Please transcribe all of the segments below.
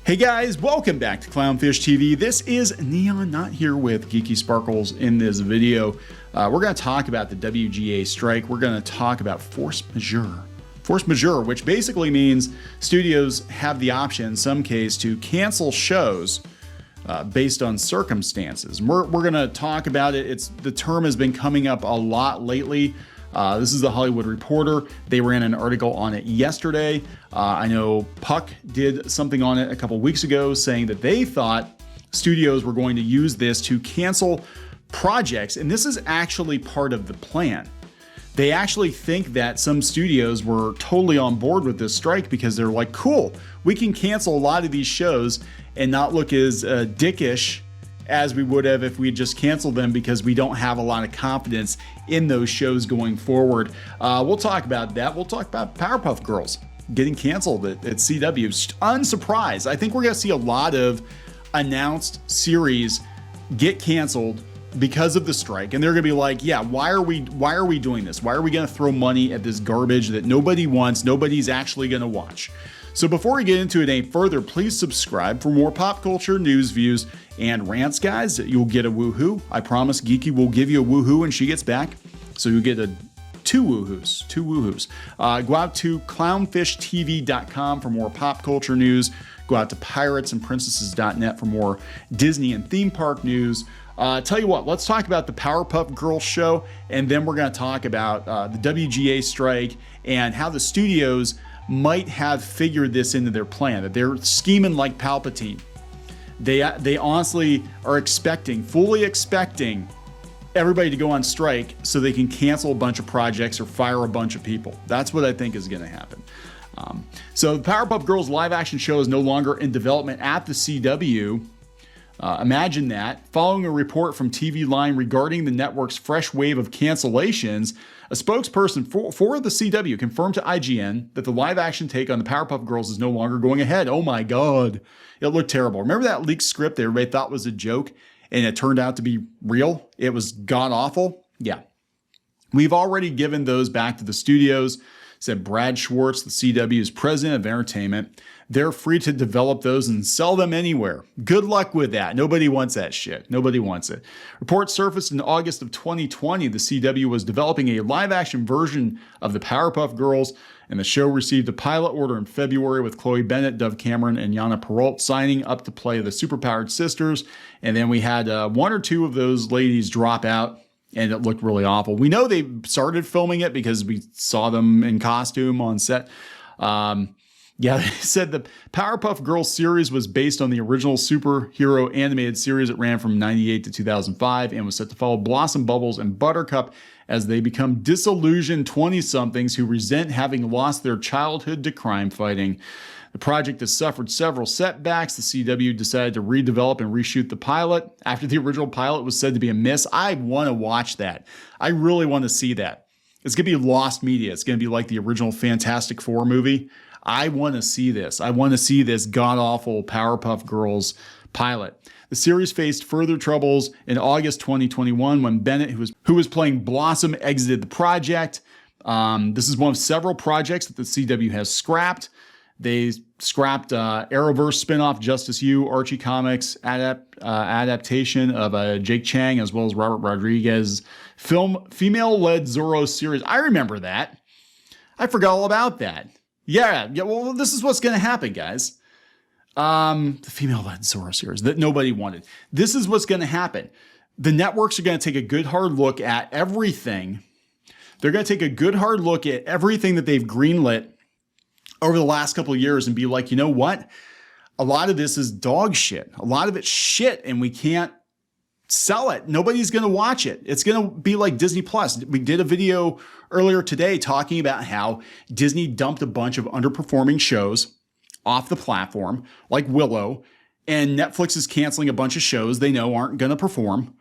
Hey guys, welcome back to Clownfish TV. This is Neon, not here with Geeky Sparkles in this video. We're going to talk about the WGA strike. We're going to talk about force majeure. Force majeure, which basically means studios have the option in some case to cancel shows based on circumstances. We're going to talk about it. The term has been coming up a lot lately. This is the Hollywood Reporter. They ran an article on it yesterday. I know Puck did something on it a couple weeks ago saying that they thought studios were going to use this to cancel projects, and this is actually part of the plan. They actually think that some studios were totally on board with this strike because they're like, cool, we can cancel a lot of these shows and not look as dickish as we would have if we had just canceled them because we don't have a lot of confidence in those shows going forward. We'll talk about that. We'll talk about Powerpuff Girls getting canceled at CW. Unsurprised. I think we're going to see a lot of announced series get canceled because of the strike, and they're going to be like, yeah, why are we doing this? Why are we going to throw money at this garbage that nobody wants, nobody's actually going to watch? So before we get into it any further, please subscribe for more pop culture news, views, and rants, guys. You'll get a woohoo. I promise Geeky will give you a woohoo when she gets back. So you'll get two woohoos. Go out to clownfishtv.com for more pop culture news. Go out to piratesandprincesses.net for more Disney and theme park news. Tell you what, let's talk about the Powerpuff Girls show, and then we're going to talk about the WGA strike and how the studios might have figured this into their plan, that they're scheming like Palpatine. They honestly are fully expecting everybody to go on strike so they can cancel a bunch of projects or fire a bunch of people. That's what I think is going to happen. So the Powerpuff Girls live action show is no longer in development at the CW. Imagine that. Following a report from TV Line regarding the network's fresh wave of cancellations, a spokesperson for the CW confirmed to IGN that the live action take on the Powerpuff Girls is no longer going ahead. Oh my God. It looked terrible. Remember that leaked script that everybody thought was a joke and it turned out to be real? It was god awful. Yeah. We've already given those back to the studios, said Brad Schwartz, the CW's president of entertainment. They're free to develop those and sell them anywhere. Good luck with that. Nobody wants that shit. Nobody wants it. Reports surfaced in August of 2020. The CW was developing a live-action version of the Powerpuff Girls, and the show received a pilot order in February with Chloe Bennett, Dove Cameron, and Yana Perrault signing up to play the superpowered sisters. And then we had one or two of those ladies drop out, and it looked really awful. We know they started filming it because we saw them in costume on set. Yeah, they said the Powerpuff Girls series was based on the original superhero animated series that ran from 98 to 2005 and was set to follow Blossom, Bubbles, and Buttercup as they become disillusioned 20-somethings who resent having lost their childhood to crime fighting. The project has suffered several setbacks. The CW decided to redevelop and reshoot the pilot after the original pilot was said to be a miss. I want to watch that. I really want to see that. It's going to be lost media. It's going to be like the original Fantastic Four movie. I want to see this. I want to see this god-awful Powerpuff Girls pilot. The series faced further troubles in August 2021 when Bennett, who was playing Blossom, exited the project. This is one of several projects that the CW has scrapped. They scrapped Arrowverse spinoff Justice U, Archie Comics adaptation of Jake Chang, as well as Robert Rodriguez's female-led Zorro series. I remember that. I forgot all about that. Yeah, well, this is what's going to happen, guys. The female-led Zorro series that nobody wanted. This is what's going to happen. The networks are going to take a good hard look at everything. They're going to take a good hard look at everything that they've greenlit over the last couple of years and be like, you know what? A lot of this is dog shit. A lot of it's shit, and we can't sell it. Nobody's going to watch it. It's going to be like Disney Plus. We did a video earlier today talking about how Disney dumped a bunch of underperforming shows off the platform, like Willow, and Netflix is canceling a bunch of shows they know aren't going to perform.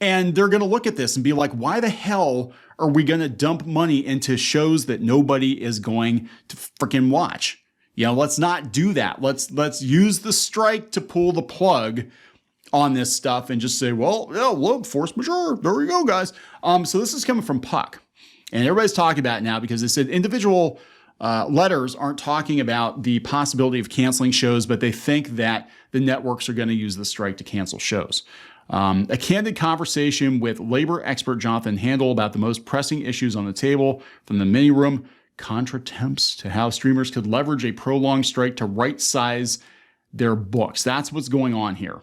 And they're going to look at this and be like, why the hell are we going to dump money into shows that nobody is going to freaking watch? You know, let's not do that. Let's use the strike to pull the plug on this stuff and just say, well, yeah, look, force majeure. There we go, guys. So this is coming from Puck. And everybody's talking about it now because they said individual letters aren't talking about the possibility of canceling shows, but they think that the networks are going to use the strike to cancel shows. A candid conversation with labor expert Jonathan Handel about the most pressing issues on the table from the mini room contratemps to how streamers could leverage a prolonged strike to right-size their books. That's what's going on here.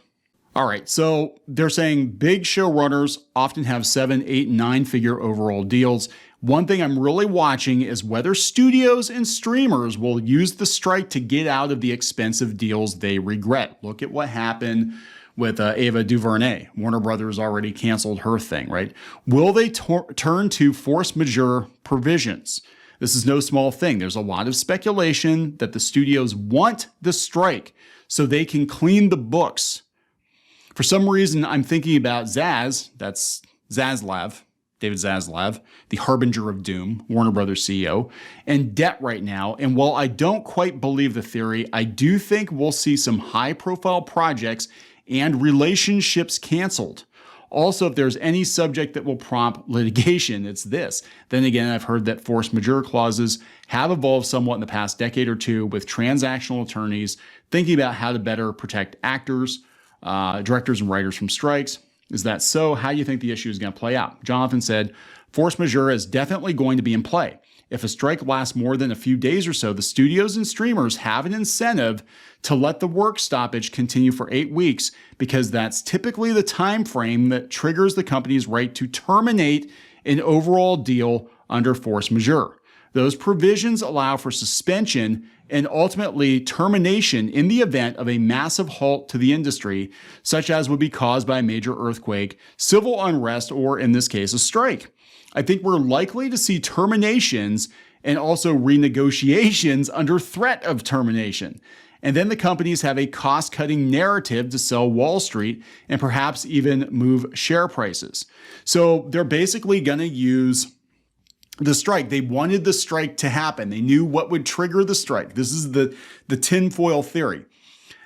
All right, so they're saying big showrunners often have 7, 8, 9-figure overall deals. One thing I'm really watching is whether studios and streamers will use the strike to get out of the expensive deals they regret. Look at what happened with Ava DuVernay. Warner Brothers already canceled her thing, right? Will they turn to force majeure provisions? This is no small thing. There's a lot of speculation that the studios want the strike so they can clean the books. For some reason, I'm thinking about Zaz, that's Zaslav, David Zaslav, the harbinger of doom, Warner Brothers CEO, and debt right now. And while I don't quite believe the theory, I do think we'll see some high-profile projects and relationships canceled. Also, if there's any subject that will prompt litigation, it's this. Then again, I've heard that force majeure clauses have evolved somewhat in the past decade or two with transactional attorneys thinking about how to better protect actors, directors and writers from strikes. Is that so? How do you think the issue is going to play out? Jonathan said, force majeure is definitely going to be in play. If a strike lasts more than a few days or so, the studios and streamers have an incentive to let the work stoppage continue for 8 weeks because that's typically the time frame that triggers the company's right to terminate an overall deal under force majeure. Those provisions allow for suspension and ultimately termination in the event of a massive halt to the industry, such as would be caused by a major earthquake, civil unrest, or in this case, a strike. I think we're likely to see terminations and also renegotiations under threat of termination. And then the companies have a cost-cutting narrative to sell Wall Street and perhaps even move share prices. So they're basically going to use the strike. They wanted the strike to happen. They knew what would trigger the strike. This is the tinfoil theory.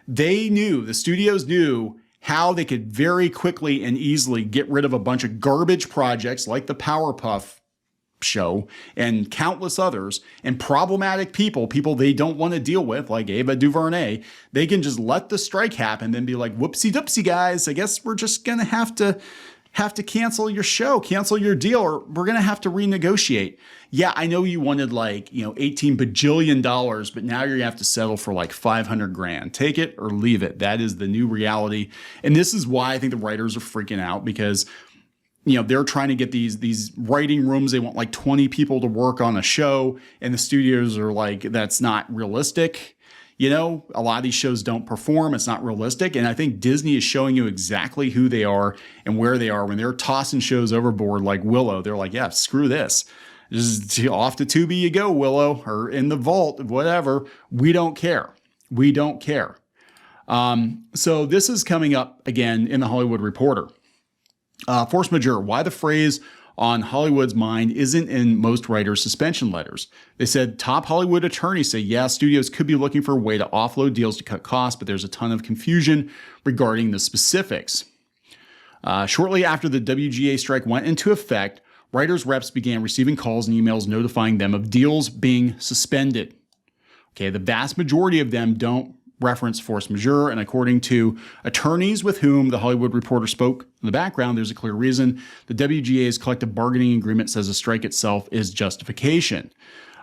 They knew, the studios knew how they could very quickly and easily get rid of a bunch of garbage projects like the Powerpuff show and countless others, and problematic people they don't want to deal with, like Ava DuVernay. They can just let the strike happen, then be like, whoopsie doopsie guys, I guess we're just going to have to cancel your show, cancel your deal, or we're going to have to renegotiate. Yeah, I know you wanted $18 bajillion, but now you're going to have to settle for like 500 grand. Take it or leave it. That is the new reality. And this is why I think the writers are freaking out, because they're trying to get these writing rooms. They want like 20 people to work on a show, and the studios are like, that's not realistic. A lot of these shows don't perform. It's not realistic. And I think Disney is showing you exactly who they are and where they are when they're tossing shows overboard like Willow. They're like, yeah, screw this. Just off to Tubi you go, Willow, or in the vault, whatever. We don't care. We don't care. So this is coming up again in the Hollywood Reporter. Force majeure, why the phrase on Hollywood's mind isn't in most writers' suspension letters. They said top Hollywood attorneys say, yeah, studios could be looking for a way to offload deals to cut costs, but there's a ton of confusion regarding the specifics. Shortly after the WGA strike went into effect, writers' reps began receiving calls and emails notifying them of deals being suspended. Okay, the vast majority of them don't reference force majeure, and according to attorneys with whom the Hollywood Reporter spoke in the background, there's a clear reason. The WGA's collective bargaining agreement says the strike itself is justification.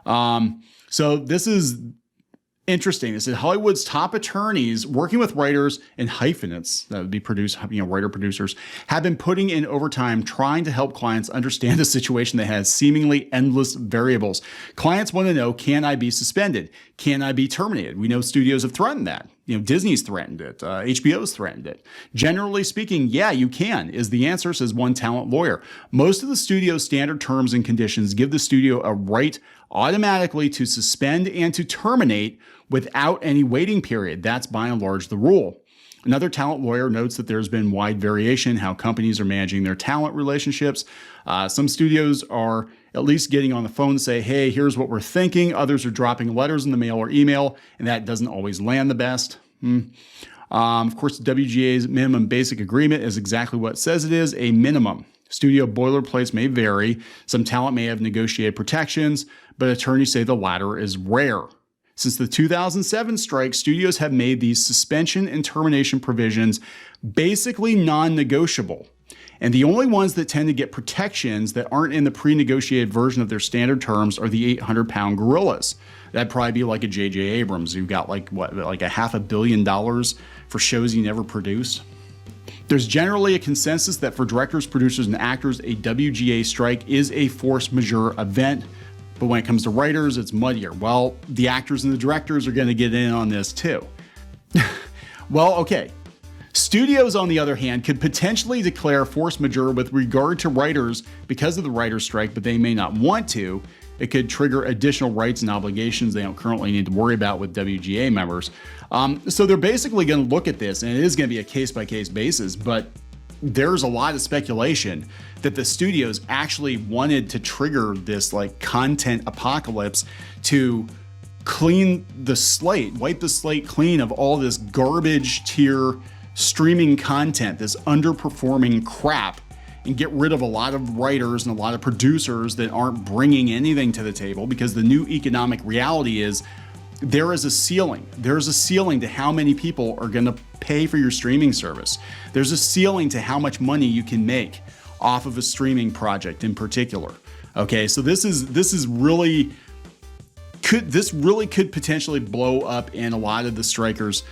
So this is interesting. This is Hollywood's top attorneys working with writers and hyphenates, that would be writer-producers, have been putting in overtime trying to help clients understand a situation that has seemingly endless variables. Clients want to know, can I be suspended? Can I be terminated? We know studios have threatened that. Disney's threatened it. HBO's threatened it. Generally speaking, yeah, you can, is the answer, says one talent lawyer. Most of the studio's standard terms and conditions give the studio a right automatically to suspend and to terminate without any waiting period. That's by and large the rule. Another talent lawyer notes that there's been wide variation in how companies are managing their talent relationships. Some studios are at least getting on the phone and say, hey, here's what we're thinking. Others are dropping letters in the mail or email, and that doesn't always land the best. Of course, WGA's minimum basic agreement is exactly what it says it is, a minimum. Studio boilerplates may vary. Some talent may have negotiated protections, but attorneys say the latter is rare. Since the 2007 strike, studios have made these suspension and termination provisions basically non-negotiable. And the only ones that tend to get protections that aren't in the pre-negotiated version of their standard terms are the 800-pound gorillas. That'd probably be like a J.J. Abrams, who got like a $500 million for shows he never produced. There's generally a consensus that for directors, producers, and actors, a WGA strike is a force majeure event. But when it comes to writers, it's muddier. Well, the actors and the directors are going to get in on this too. Well, okay. Studios, on the other hand, could potentially declare force majeure with regard to writers because of the writer's strike, but they may not want to. It could trigger additional rights and obligations they don't currently need to worry about with WGA members. So they're basically going to look at this, and it is going to be a case-by-case basis, but there's a lot of speculation that the studios actually wanted to trigger this like content apocalypse to clean the slate, wipe the slate clean of all this garbage tier streaming content, this underperforming crap, and get rid of a lot of writers and a lot of producers that aren't bringing anything to the table, because the new economic reality is there is a ceiling. There's a ceiling to how many people are going to pay for your streaming service. There's a ceiling to how much money you can make off of a streaming project in particular. Okay, so this really could potentially blow up in a lot of the strikers'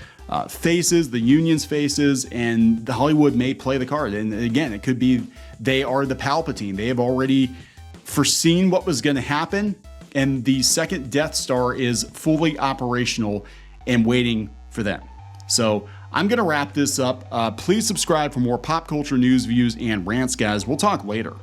faces, the union's faces, and the Hollywood may play the card. And again, it could be they are the Palpatine. They have already foreseen what was going to happen, and the second Death Star is fully operational and waiting for them. So I'm going to wrap this up. Please subscribe for more pop culture news, views, and rants, guys. We'll talk later.